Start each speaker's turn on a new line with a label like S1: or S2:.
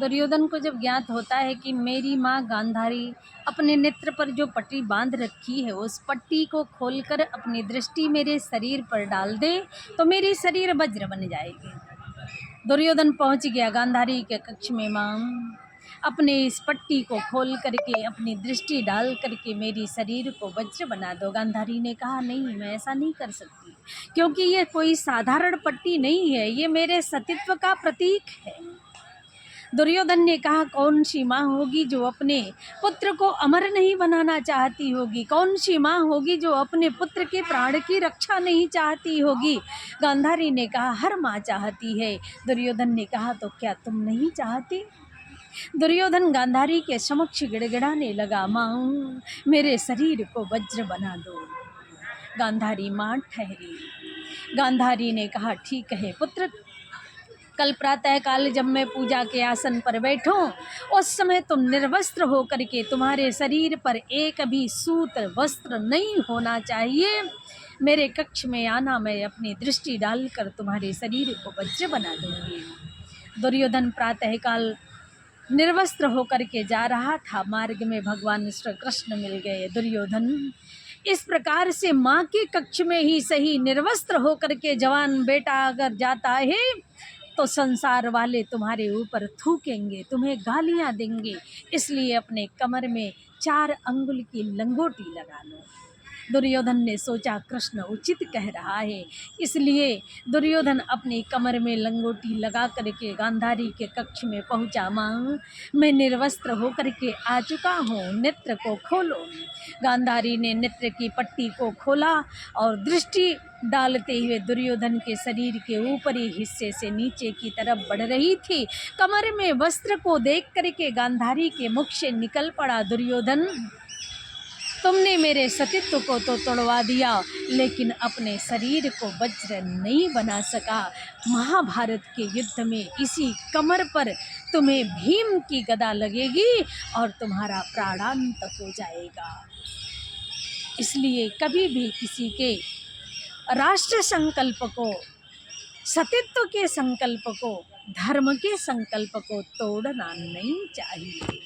S1: दुर्योधन को जब ज्ञात होता है कि मेरी माँ गांधारी अपने नेत्र पर जो पट्टी बांध रखी है उस पट्टी को खोलकर अपनी दृष्टि मेरे शरीर पर डाल दे तो मेरी शरीर वज्र बन जाएगी। दुर्योधन पहुंच गया गांधारी के कक्ष में। माँ, अपने इस पट्टी को खोल करके अपनी दृष्टि डाल करके मेरी शरीर को वज्र बना दो। गांधारी ने कहा नहीं, मैं ऐसा नहीं कर सकती, क्योंकि ये कोई साधारण पट्टी नहीं है, ये मेरे सतीत्व का प्रतीक है। दुर्योधन ने कहा कौन सी माँ होगी जो अपने पुत्र को अमर नहीं बनाना चाहती होगी? कौन सी माँ होगी जो अपने पुत्र के प्राण की रक्षा नहीं चाहती होगी? गांधारी ने कहा हर माँ चाहती है। दुर्योधन ने कहा तो क्या तुम नहीं चाहती? दुर्योधन गांधारी के समक्ष गिड़गिड़ाने लगा, माँ मेरे शरीर को वज्र बना दो। गांधारी माँ ठहरी। गांधारी ने कहा ठीक है पुत्र, कल प्रातः काल जब मैं पूजा के आसन पर बैठूं उस समय तुम निर्वस्त्र होकर के, तुम्हारे शरीर पर एक भी सूत वस्त्र नहीं होना चाहिए, मेरे कक्ष में आना, मैं अपनी दृष्टि डालकर तुम्हारे शरीर को वज्र बना दूंगी। दुर्योधन प्रातः काल निर्वस्त्र होकर के जा रहा था। मार्ग में भगवान श्री कृष्ण मिल गए। दुर्योधन, इस प्रकार से माँ के कक्ष में ही सही निर्वस्त्र होकर के जवान बेटा अगर जाता है तो संसार वाले तुम्हारे ऊपर थूकेंगे, तुम्हें गालियाँ देंगे, इसलिए अपने कमर में 4 अंगुल की लंगोटी लगा लो। दुर्योधन ने सोचा कृष्ण उचित कह रहा है, इसलिए दुर्योधन अपनी कमर में लंगोटी लगा करके गांधारी के कक्ष में पहुंचा। माँ, मैं निर्वस्त्र होकर के आ चुका हूँ, नेत्र को खोलो। गांधारी ने नेत्र की पट्टी को खोला और दृष्टि डालते हुए दुर्योधन के शरीर के ऊपरी हिस्से से नीचे की तरफ बढ़ रही थी। कमर में वस्त्र को देख करके गांधारी के मुख से निकल पड़ा, दुर्योधन तुमने मेरे सतीत्व को तो तोड़वा दिया, लेकिन अपने शरीर को वज्र नहीं बना सका। महाभारत के युद्ध में इसी कमर पर तुम्हें भीम की गदा लगेगी और तुम्हारा प्राणांत हो जाएगा। इसलिए कभी भी किसी के राष्ट्र संकल्प को, सतीत्व के संकल्प को, धर्म के संकल्प को तोड़ना नहीं चाहिए।